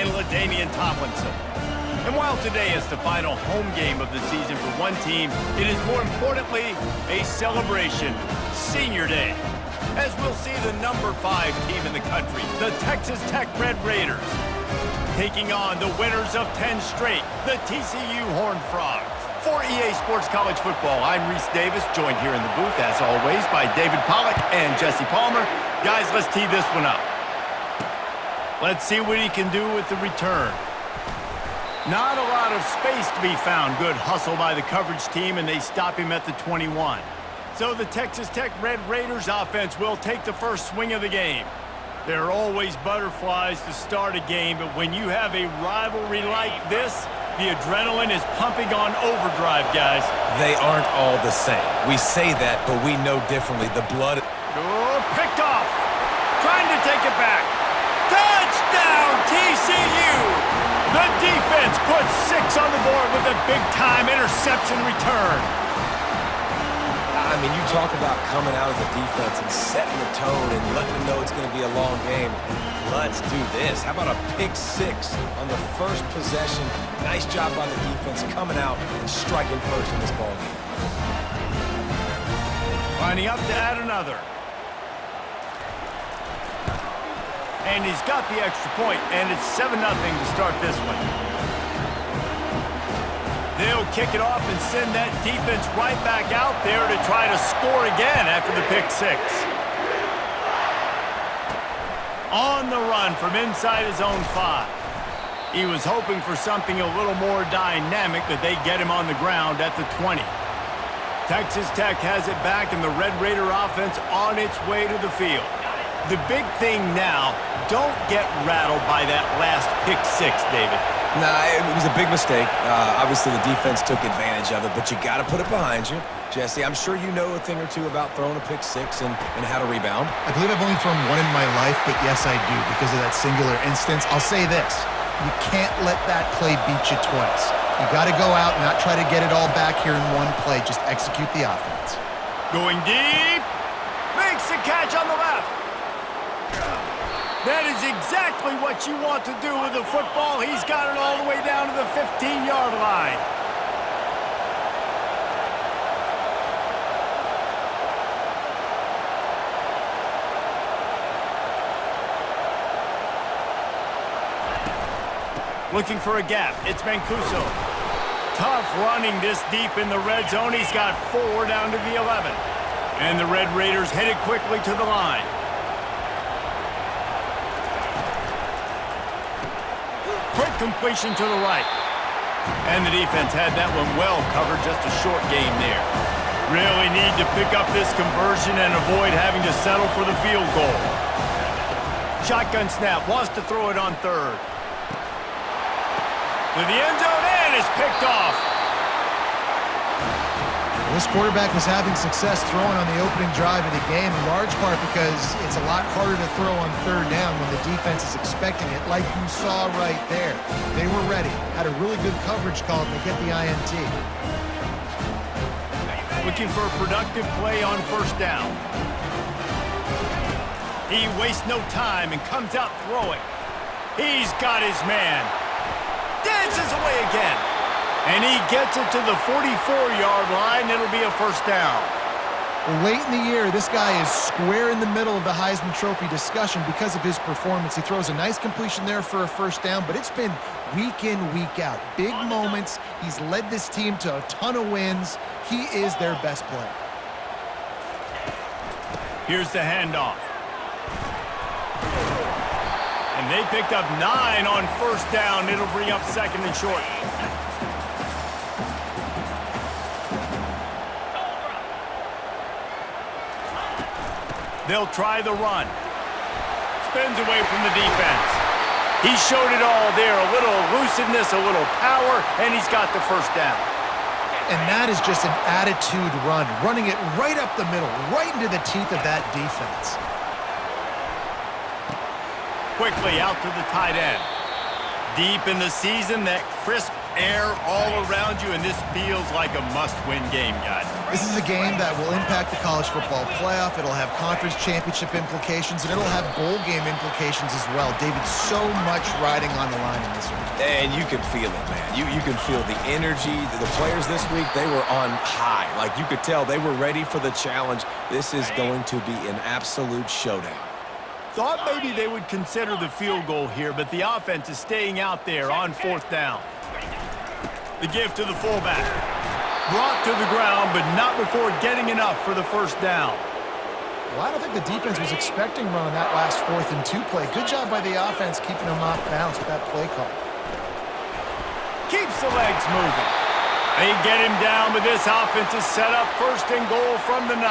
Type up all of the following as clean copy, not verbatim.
and LaDainian Tomlinson. And while today is the final home game of the season for one team, it is more importantly a celebration, Senior Day, as we'll see the number 5 team in the country, the Texas Tech Red Raiders, taking on the winners of 10 straight, the TCU Horned Frogs. For EA Sports College Football, I'm Reese Davis, joined here in the booth, as always, by David Pollack and Jesse Palmer. Guys, let's tee this one up. Let's see what he can do with the return. Not a lot of space to be found. Good hustle by the coverage team, and they stop him at the 21. So the Texas Tech Red Raiders offense will take the first swing of the game. There are always butterflies to start a game, but when you have a rivalry like this, the adrenaline is pumping on overdrive, guys. They aren't all the same. We say that, but we know differently. The blood... Oh, picked off. Trying to take it back. Touchdown, TCU! The defense puts 6 on the board with a big-time interception return. I mean, you talk about coming out of the defense and setting the tone and letting them know it's going to be a long game. Let's do this. How about a pick 6 on the first possession? Nice job by the defense coming out and striking first in this ball game. Lining up to add another. And he's got the extra point, and it's 7-0 to start this one. They'll kick it off and send that defense right back out there to try to score again after the pick 6. On the run from inside his own 5. He was hoping for something a little more dynamic, but they get him on the ground at the 20. Texas Tech has it back, and the Red Raider offense on its way to the field. The big thing now, don't get rattled by that last pick 6, David. Nah, it was a big mistake. Obviously, the defense took advantage of it, but you got to put it behind you. Jesse, I'm sure you know a thing or two about throwing a pick 6 and how to rebound. I believe I've only thrown one in my life, but yes, I do, because of that singular instance. I'll say this. You can't let that play beat you twice. You got to go out and not try to get it all back here in one play. Just execute the offense. Going deep. Makes the catch on the left. That is exactly what you want to do with the football. He's got it all the way down to the 15-yard line. Looking for a gap. It's Mancuso. Tough running this deep in the red zone. He's got 4 down to the 11. And the Red Raiders headed quickly to the line. Quick completion to the right. And the defense had that one well covered, just a short game there. Really need to pick up this conversion and avoid having to settle for the field goal. Shotgun snap, wants to throw it on 3rd. To the end zone, and it's picked off. This quarterback was having success throwing on the opening drive of the game, in large part because it's a lot harder to throw on 3rd down when the defense is expecting it, like you saw right there. They were ready, had a really good coverage call, and they get the INT. Looking for a productive play on 1st down. He wastes no time and comes out throwing. He's got his man. Dances away again. And he gets it to the 44-yard line. It'll be a 1st down. Late in the year, this guy is square in the middle of the Heisman Trophy discussion because of his performance. He throws a nice completion there for a 1st down, but it's been week in, week out. Big moments. He's led this team to a ton of wins. He is their best player. Here's the handoff. And they picked up 9 on 1st down. It'll bring up 2nd and short. They'll try the run. Spins away from the defense. He showed it all there. A little elusiveness, a little power, and he's got the 1st down. And that is just an attitude run, running it right up the middle, right into the teeth of that defense. Quickly out to the tight end. Deep in the season, that crisp air all around you, and this feels like a must-win game, guys. This is a game that will impact the college football playoff. It'll have conference championship implications, and it'll have bowl game implications as well. David, so much riding on the line in this one. And you can feel it, man. You can feel the energy. The players this week, they were on high. Like, you could tell they were ready for the challenge. This is going to be an absolute showdown. Thought maybe they would consider the field goal here, but the offense is staying out there on 4th down. The give to the fullback. Brought to the ground, but not before getting enough for the 1st down. Well, I don't think the defense was expecting running that last 4th and 2 play. Good job by the offense keeping them off balance with that play call. Keeps the legs moving. They get him down, but this offense is set up 1st and goal from the 9.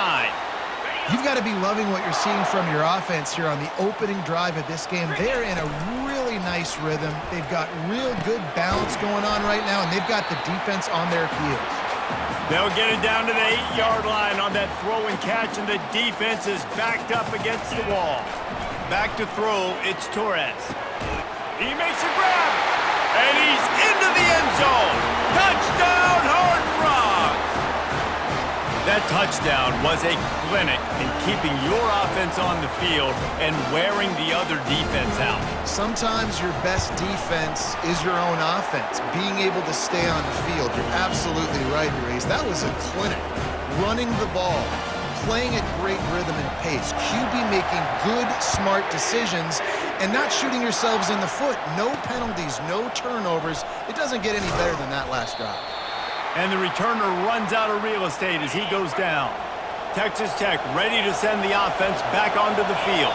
You've got to be loving what you're seeing from your offense here on the opening drive of this game. They're in a really nice rhythm. They've got real good balance going on right now, and they've got the defense on their heels. They'll get it down to the 8-yard line on that throw and catch, and the defense is backed up against the wall. Back to throw, it's Torres. He makes a grab, and he's into the end zone. Touchdown, Horned Frogs! That touchdown was a clinic in keeping your offense on the field and wearing the other defense out. Sometimes your best defense is your own offense, being able to stay on the field. You're absolutely right, Race. That was a clinic. Running the ball, playing at great rhythm and pace, QB making good, smart decisions, and not shooting yourselves in the foot. No penalties, no turnovers. It doesn't get any better than that last drive. And the returner runs out of real estate as he goes down. Texas Tech ready to send the offense back onto the field.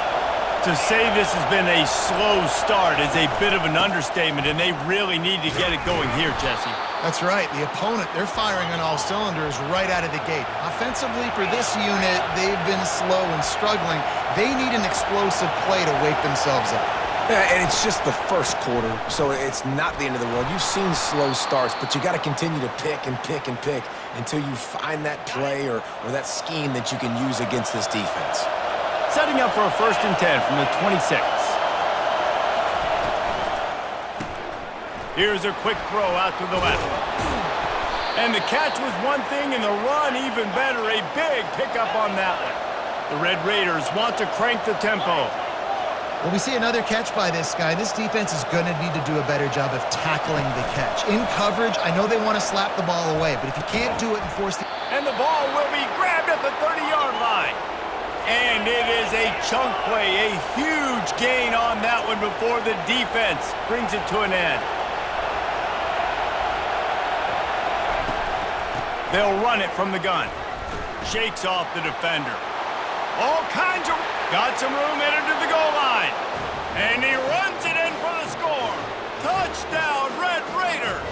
To say this has been a slow start is a bit of an understatement, and they really need to get it going here, Jesse. That's right. The opponent, they're firing on all cylinders right out of the gate. Offensively, for this unit, they've been slow and struggling. They need an explosive play to wake themselves up. Yeah, and it's just the first quarter, so it's not the end of the world. You've seen slow starts, but you got to continue to pick and pick and pick until you find that play or that scheme that you can use against this defense. Setting up for a 1st and 10 from the 26. Here's a quick throw out to the left. And the catch was one thing, and the run even better. A big pickup on that one. The Red Raiders want to crank the tempo. Well, we see another catch by this guy. This defense is going to need to do a better job of tackling the catch. In coverage, I know they want to slap the ball away, but if you can't do it and force the... And the ball will be grabbed at the 30-yard line. And it is a chunk play, a huge gain on that one before the defense brings it to an end. They'll run it from the gun. Shakes off the defender. All kinds of... Got some room headed to the goal line. And he runs it in for the score. Touchdown, Red Raiders.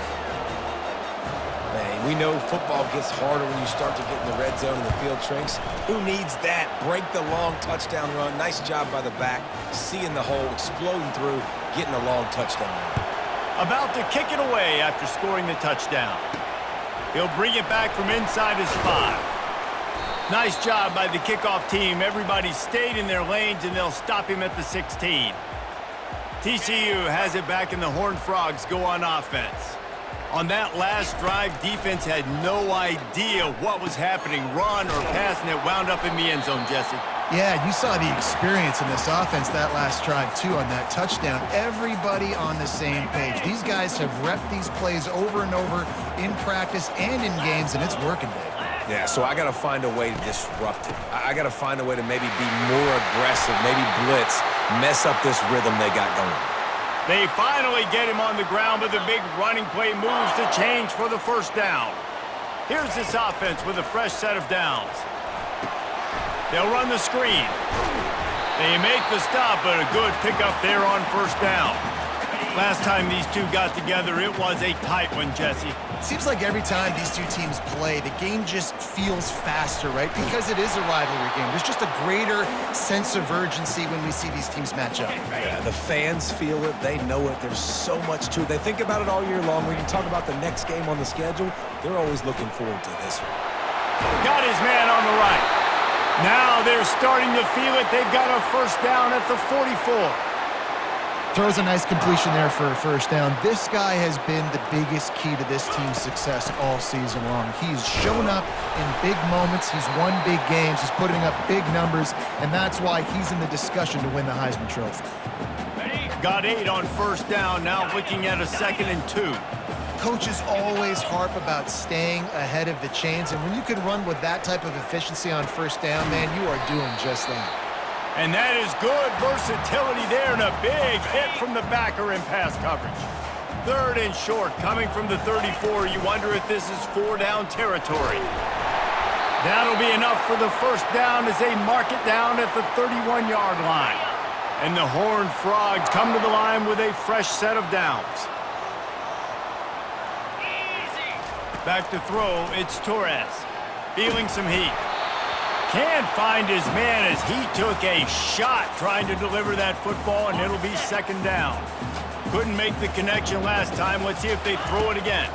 Man, we know football gets harder when you start to get in the red zone and the field shrinks. Who needs that? Break the long touchdown run. Nice job by the back. Seeing the hole, exploding through, getting a long touchdown run. About to kick it away after scoring the touchdown. He'll bring it back from inside his 5. Nice job by the kickoff team. Everybody stayed in their lanes, and they'll stop him at the 16. TCU has it back, and the Horned Frogs go on offense. On that last drive, defense had no idea what was happening. Run or pass, and it wound up in the end zone, Jesse. Yeah, you saw the experience in this offense that last drive, too, on that touchdown. Everybody on the same page. These guys have repped these plays over and over in practice and in games, and it's working, Dave. Yeah, so I got to find a way to disrupt it. I got to find a way to maybe be more aggressive, maybe blitz, mess up this rhythm they got going. They finally get him on the ground, but the big running play moves to change for the 1st down. Here's this offense with a fresh set of downs. They'll run the screen. They make the stop, but a good pickup there on 1st down. Last time these two got together, it was a tight one, Jesse. Seems like every time these two teams play, the game just feels faster, right? Because it is a rivalry game. There's just a greater sense of urgency when we see these teams match up. Yeah, the fans feel it. They know it. There's so much to it. They think about it all year long. We can talk about the next game on the schedule. They're always looking forward to this one. Got his man on the right. Now they're starting to feel it. They've got a 1st down at the 44. Throws a nice completion there for a first down. This guy has been the biggest key to this team's success all season long. He's shown up in big moments. He's won big games. He's putting up big numbers, and that's why he's in the discussion to win the Heisman Trophy. Got 8 on first down, now looking at a 2nd and 2. Coaches always harp about staying ahead of the chains, and when you can run with that type of efficiency on first down, man, you are doing just that. And that is good versatility there, and a big hit from the backer in pass coverage. 3rd and short, coming from the 34. You wonder if this is 4-down territory. That'll be enough for the first down as they mark it down at the 31-yard line. And the Horned Frogs come to the line with a fresh set of downs. Back to throw, it's Torres. Feeling some heat. Can't find his man as he took a shot trying to deliver that football, and it'll be 2nd down. Couldn't make the connection last time. Let's see if they throw it again.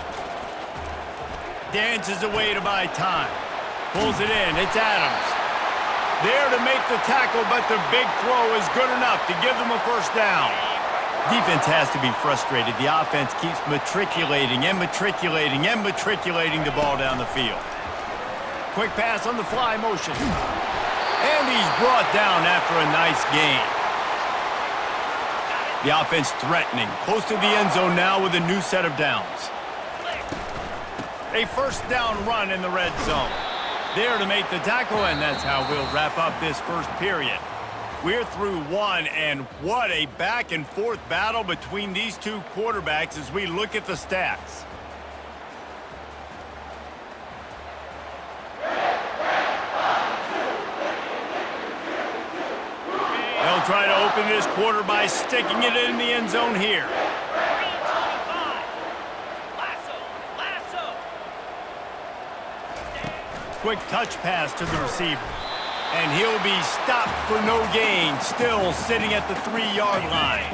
Dances away to buy time. Pulls it in. It's Adams. There to make the tackle, but the big throw is good enough to give them a first down. Defense has to be frustrated. The offense keeps matriculating and matriculating and matriculating the ball down the field. Quick pass on the fly motion. And he's brought down after a nice gain. The offense threatening. Close to the end zone now with a new set of downs. A first down run in the red zone. There to make the tackle, and that's how we'll wrap up this first period. We're through 1, and what a back-and-forth battle between these two quarterbacks as we look at the stats. They'll try to open this quarter by sticking it in the end zone here. Quick touch pass to the receiver. And he'll be stopped for no gain, still sitting at the 3-yard line.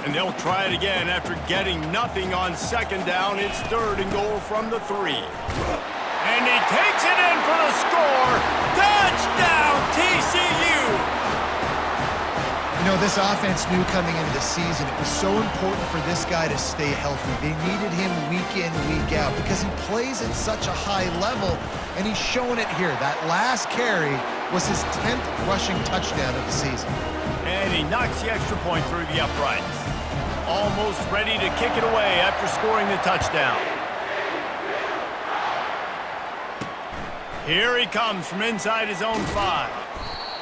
And they'll try it again after getting nothing on 2nd down. It's 3rd and goal from the 3. And he takes it in for the score. Touchdown, TCU! You know, this offense knew coming into the season it was so important for this guy to stay healthy. They needed him week in, week out because he plays at such a high level, and he's showing it here. That last carry was his 10th rushing touchdown of the season. And he knocks the extra point through the uprights. Almost ready to kick it away after scoring the touchdown. Here he comes from inside his own 5.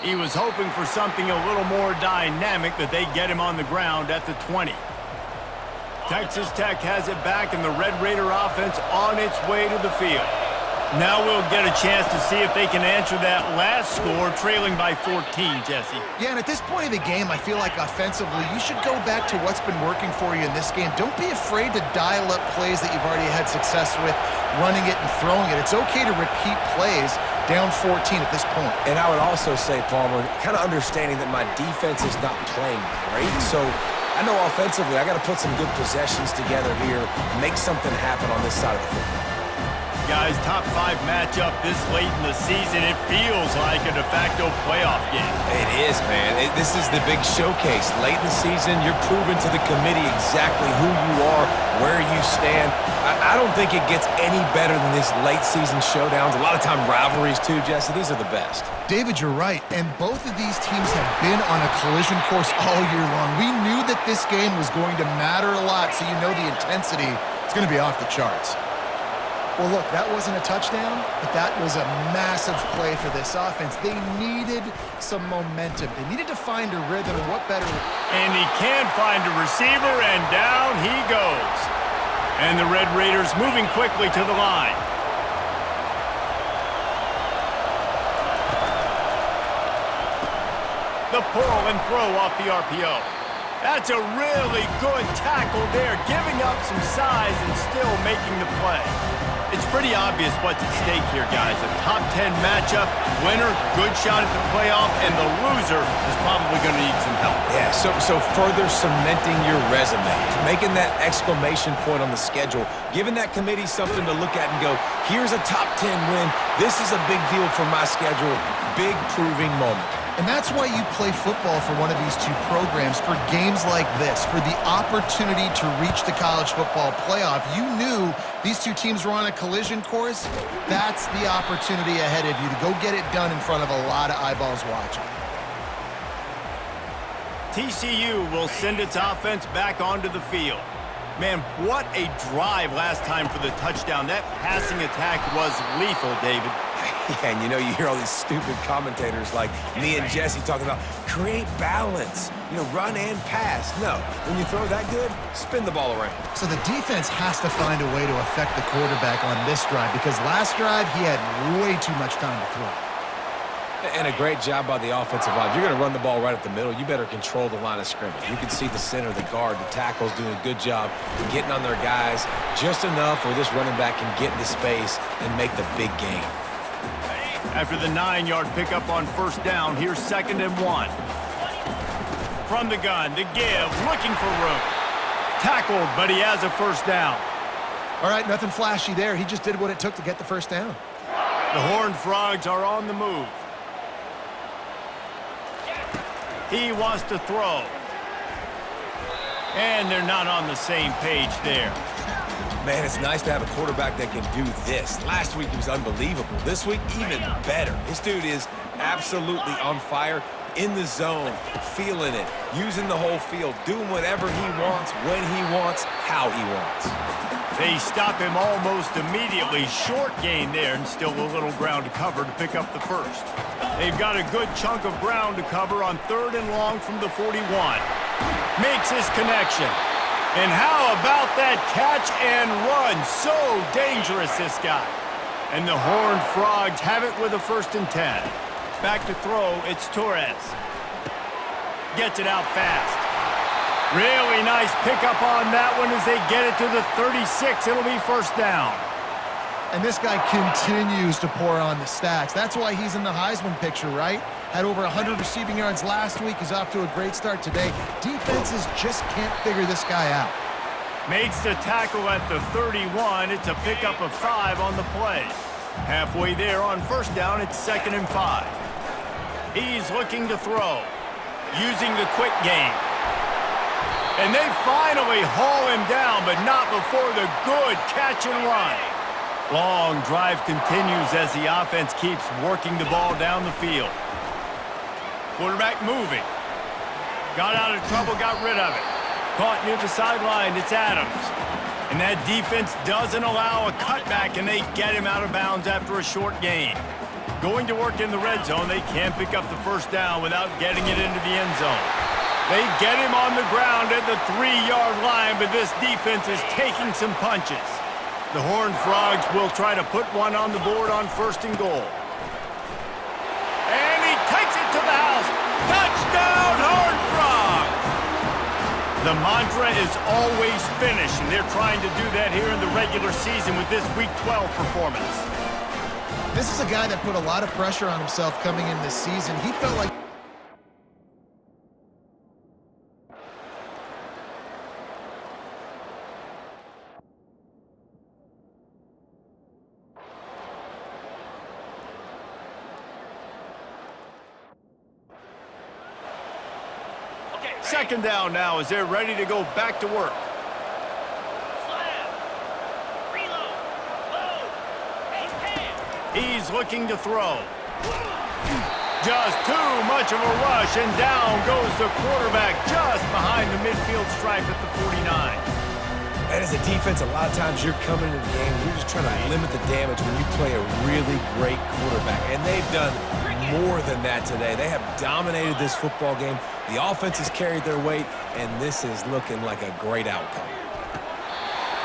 He was hoping for something a little more dynamic, but they get him on the ground at the 20. Texas Tech has it back, and the Red Raider offense on its way to the field. Now we'll get a chance to see if they can answer that last score, trailing by 14, Jesse. Yeah, and at this point of the game, I feel like offensively, you should go back to what's been working for you in this game. Don't be afraid to dial up plays that you've already had success with, running it and throwing it. It's okay to repeat plays down 14 at this point. And I would also say, Palmer, kind of understanding that my defense is not playing great, so I know offensively I got to put some good possessions together here, make something happen on this side of the football. Guys, top 5 matchup this late in the season. It feels like a de facto playoff game. It is, man. This is the big showcase. Late in the season, you're proving to the committee exactly who you are, where you stand. I don't think it gets any better than these late season showdowns. A lot of time rivalries, too, Jesse. These are the best. David, you're right. And both of these teams have been on a collision course all year long. We knew that this game was going to matter a lot, so you know the intensity is going to be off the charts. Well, look, that wasn't a touchdown, but that was a massive play for this offense. They needed some momentum. They needed to find a rhythm, and what better? And he can't find a receiver, and down he goes. And the Red Raiders moving quickly to the line. The pull and throw off the RPO. That's a really good tackle there, giving up some size and still making the play. It's pretty obvious what's at stake here, guys. A top 10 matchup, winner, good shot at the playoff, and the loser is probably going to need some help. Yeah, so further cementing your resume, making that exclamation point on the schedule, giving that committee something to look at and go, here's a top 10 win. This is a big deal for my schedule. Big proving moment. And that's why you play football for one of these two programs, for games like this, for the opportunity to reach the college football playoff. You knew these two teams were on a collision course. That's the opportunity ahead of you to go get it done in front of a lot of eyeballs watching. TCU will send its offense back onto the field. Man, what a drive last time for the touchdown. That passing attack was lethal, David. Yeah, and you know, you hear all these stupid commentators like me and Jesse talking about create balance, you know, run and pass. No, when you throw that good, spin the ball around. So the defense has to find a way to affect the quarterback on this drive, because last drive he had way too much time to throw. And a great job by the offensive line. If you're going to run the ball right at the middle, you better control the line of scrimmage. You can see the center, the guard, the tackles doing a good job getting on their guys just enough where this running back can get into space and make the big game. After the 9-yard pickup on first down, here's 2nd and 1. From the gun, the give, looking for room. Tackled, but he has a first down. All right, nothing flashy there. He just did what it took to get the first down. The Horned Frogs are on the move. He wants to throw. And they're not on the same page there. Man, it's nice to have a quarterback that can do this. Last week he was unbelievable. This week, even better. This dude is absolutely on fire, in the zone, feeling it, using the whole field, doing whatever he wants, when he wants, how he wants. They stop him almost immediately. Short gain there, and still a little ground to cover to pick up the first. They've got a good chunk of ground to cover on 3rd and long from the 41. Makes his connection. And how about that catch and run? So dangerous, this guy. And the Horned Frogs have it with a 1st and 10. Back to throw, it's Torres. Gets it out fast. Really nice pickup on that one as they get it to the 36. It'll be first down. And this guy continues to pour on the stats. That's why he's in the Heisman picture, right? Had over 100 receiving yards last week. He's off to a great start today. Defenses just can't figure this guy out. Makes the tackle at the 31. It's a pickup of 5 on the play. Halfway there on first down, it's 2nd and 5. He's looking to throw, using the quick game. And they finally haul him down, but not before the good catch and run. Long drive continues as the offense keeps working the ball down the field. Quarterback moving. Got out of trouble, got rid of it. Caught near the sideline, it's Adams. And that defense doesn't allow a cutback, and they get him out of bounds after a short gain. Going to work in the red zone, they can't pick up the first down without getting it into the end zone. They get him on the ground at the 3-yard line, but this defense is taking some punches. The Horned Frogs will try to put one on the board on 1st and goal. And he takes it to the house. Touchdown, Horned Frogs! The mantra is always finish, and they're trying to do that here in the regular season with this Week 12 performance. This is a guy that put a lot of pressure on himself coming in this season. He felt like Second down now as they're ready to go back to work. He's looking to throw. Just too much of a rush, and down goes the quarterback just behind the midfield stripe at the 49. And as a defense, a lot of times you're coming into the game, you're just trying to limit the damage when you play a really great quarterback. And they've done more than that today. They have dominated this football game. The offense has carried their weight, and this is looking like a great outcome.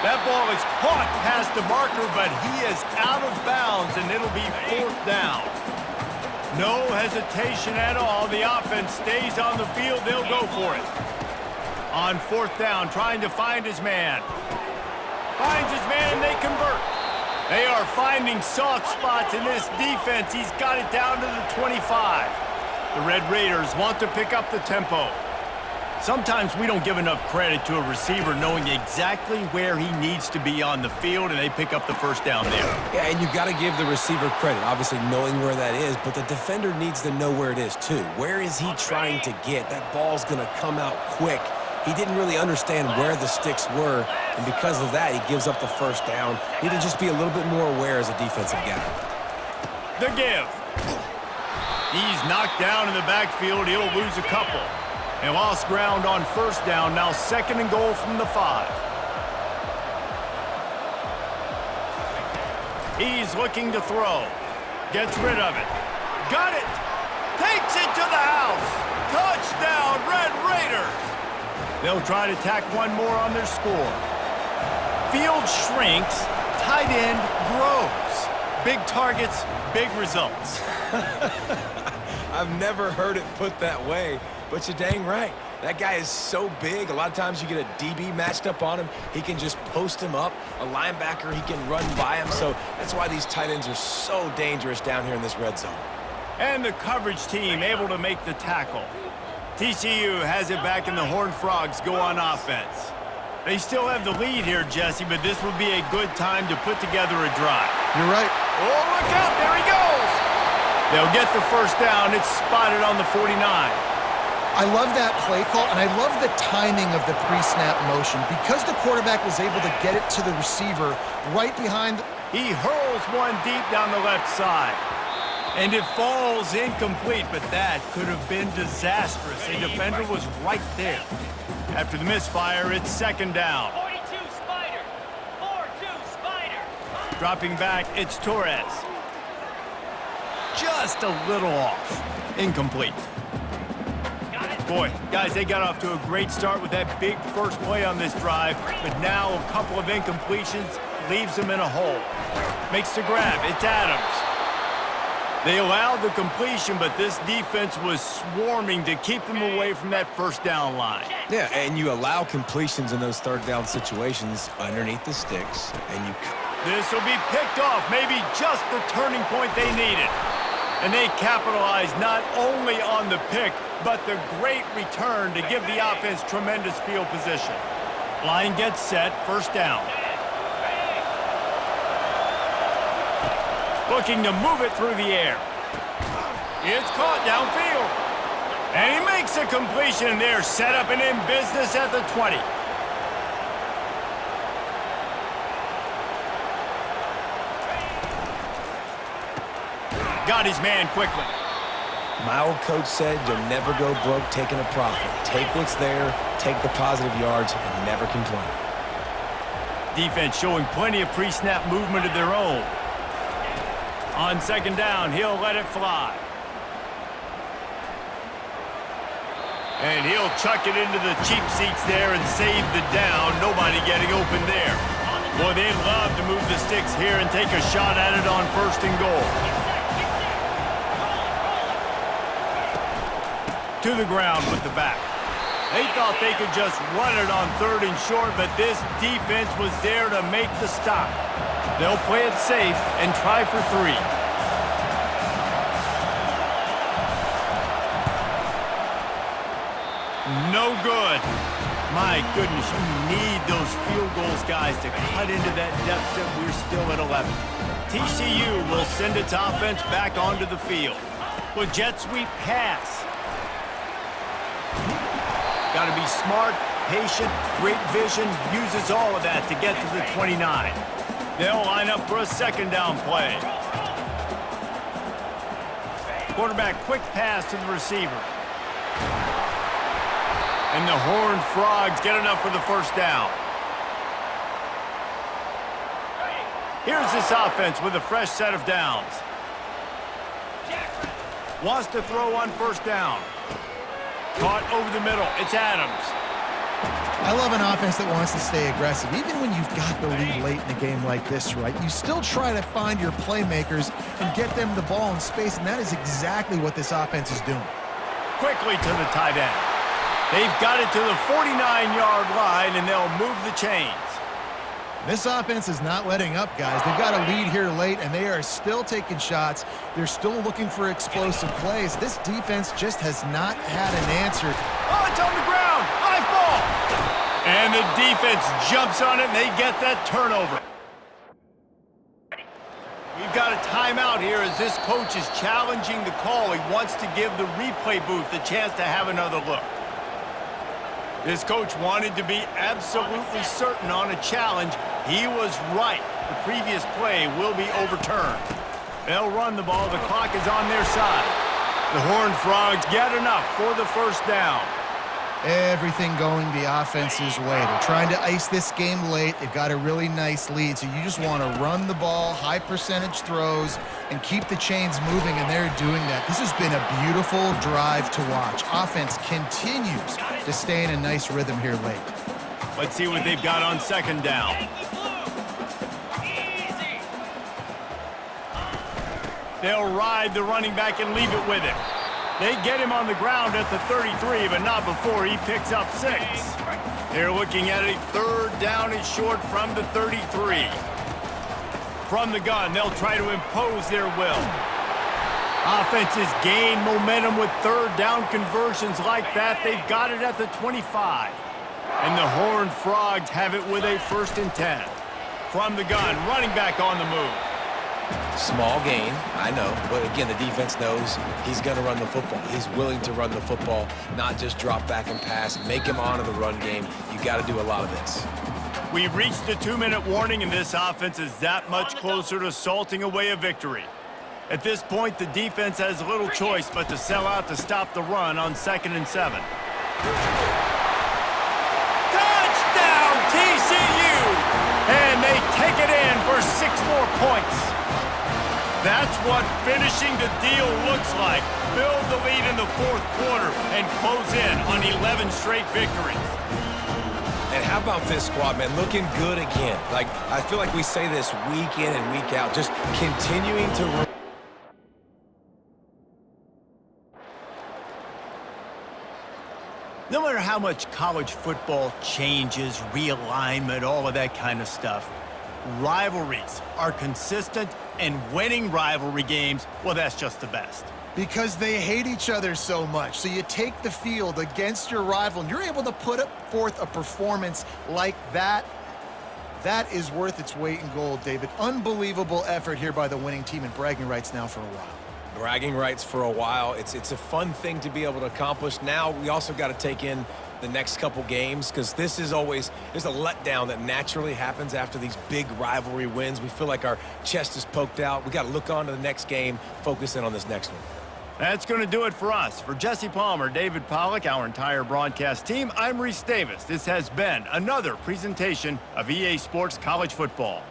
That ball is caught past the marker, but he is out of bounds, and it'll be 4th down. No hesitation at all. The offense stays on the field. They'll go for it. On 4th down, trying to find his man. Finds his man, and they convert. They are finding soft spots in this defense. He's got it down to the 25. The Red Raiders want to pick up the tempo. Sometimes we don't give enough credit to a receiver knowing exactly where he needs to be on the field, and they pick up the first down there. Yeah, and you've got to give the receiver credit, obviously knowing where that is, but the defender needs to know where it is too. Where is he trying to get? That ball's going to come out quick. He didn't really understand where the sticks were, and because of that, he gives up the first down. Need to just be a little bit more aware as a defensive guy. The give. He's knocked down in the backfield. He'll lose a couple. They lost ground on first down. Now 2nd and goal from the 5. He's looking to throw. Gets rid of it. Got it. Takes it to the house. Touchdown, Red Raiders. They'll try to tack one more on their score. Field shrinks. Tight end grows. Big targets, big results. I've never heard it put that way, but you're dang right. That guy is so big. A lot of times you get a DB matched up on him. He can just post him up. A linebacker, he can run by him. So that's why these tight ends are so dangerous down here in this red zone. And the coverage team able to make the tackle. TCU has it back, and the Horned Frogs go on offense. They still have the lead here, Jesse, but this would be a good time to put together a drive. You're right. Oh, look out. There he goes. They'll get the first down. It's spotted on the 49. I love that play call, and I love the timing of the pre-snap motion because the quarterback was able to get it to the receiver right behind. He hurls one deep down the left side. And it falls incomplete, but that could have been disastrous. A defender was right there. After the misfire, it's 2nd down. 42 Spider. 4-2 Spider. Dropping back, it's Torres. Just a little off. Incomplete. Boy, guys, they got off to a great start with that big first play on this drive, but now a couple of incompletions leaves them in a hole. Makes the grab. It's Adams. They allowed the completion, but this defense was swarming to keep them away from that first down line. Yeah, and you allow completions in those 3rd down situations underneath the sticks, and you... This will be picked off, maybe just the turning point they needed. And they capitalized not only on the pick, but the great return to give the offense tremendous field position. Line gets set, first down. Looking to move it through the air. It's caught downfield. And he makes a completion there, set up and in business at the 20. Got his man quickly. My old coach said you'll never go broke taking a profit. Take what's there, take the positive yards, and never complain. Defense showing plenty of pre-snap movement of their own. On 2nd down, he'll let it fly. And he'll chuck it into the cheap seats there and save the down. Nobody getting open there. Boy, they'd love to move the sticks here and take a shot at it on 1st and goal. To the ground with the back. They thought they could just run it on 3rd and short, but this defense was there to make the stop. They'll play it safe and try for 3. No good. My goodness, you need those field goals, guys, to cut into that deficit. We're still at 11. TCU will send its offense back onto the field. With jet sweep pass. Got to be smart, patient, great vision, uses all of that to get to the 29. They'll line up for a 2nd down play. Quarterback quick pass to the receiver. And the Horned Frogs get enough for the first down. Here's this offense with a fresh set of downs. Wants to throw on 1st down. Caught over the middle. It's Adams. I love an offense that wants to stay aggressive. Even when you've got the lead late in a game like this, right, you still try to find your playmakers and get them the ball in space, and that is exactly what this offense is doing. Quickly to the tight end. They've got it to the 49-yard line, and they'll move the chains. This offense is not letting up, guys. They've got a lead here late, and they are still taking shots. They're still looking for explosive plays. This defense just has not had an answer. Oh, it's on the ground. And the defense jumps on it, and they get that turnover. We've got a timeout here as this coach is challenging the call. He wants to give the replay booth a chance to have another look. This coach wanted to be absolutely certain on a challenge. He was right. The previous play will be overturned. They'll run the ball. The clock is on their side. The Horned Frogs get enough for the first down. Everything going the offense's way. They're trying to ice this game late. They've got a really nice lead, so you just want to run the ball, high percentage throws, and keep the chains moving, and they're doing that. This has been a beautiful drive to watch. Offense continues to stay in a nice rhythm here late. Let's see what they've got on second down. They'll ride the running back and leave it with him. They get him on the ground at the 33, but not before he picks up 6. They're looking at a third down and short from the 33. From the gun, they'll try to impose their will. Offenses gain momentum with third down conversions like that. They've got it at the 25. And the Horned Frogs have it with a 1st and 10. From the gun, running back on the move. Small gain, I know, but again, the defense knows he's going to run the football. He's willing to run the football, not just drop back and pass, make him honor the run game. You got to do a lot of this. We've reached the 2-minute warning, and this offense is that much closer to salting away a victory. At this point, the defense has little choice but to sell out to stop the run on 2nd and 7. Touchdown, TCU! And they take it in for 6 more points. That's what finishing the deal looks like. Build the lead in the 4th quarter and close in on 11 straight victories. And how about this squad, man? Looking good again. Like, I feel like we say this week in and week out, just continuing to... No matter how much college football changes, realignment, all of that kind of stuff, rivalries are consistent, and winning rivalry games, well, that's just the best. Because they hate each other so much. So you take the field against your rival, and you're able to put forth a performance like that. That is worth its weight in gold, David. Unbelievable effort here by the winning team, and bragging rights now for a while. Bragging rights for a while. It's a fun thing to be able to accomplish. Now we also got to take in the next couple games, because this is always, there's a letdown that naturally happens after these big rivalry wins. We feel like our chest is poked out. We got to look on to the next game, focus in on this next one. That's going to do it for us. For Jesse Palmer, David Pollack, our entire broadcast team, I'm Reese Davis. This has been another presentation of EA Sports College Football.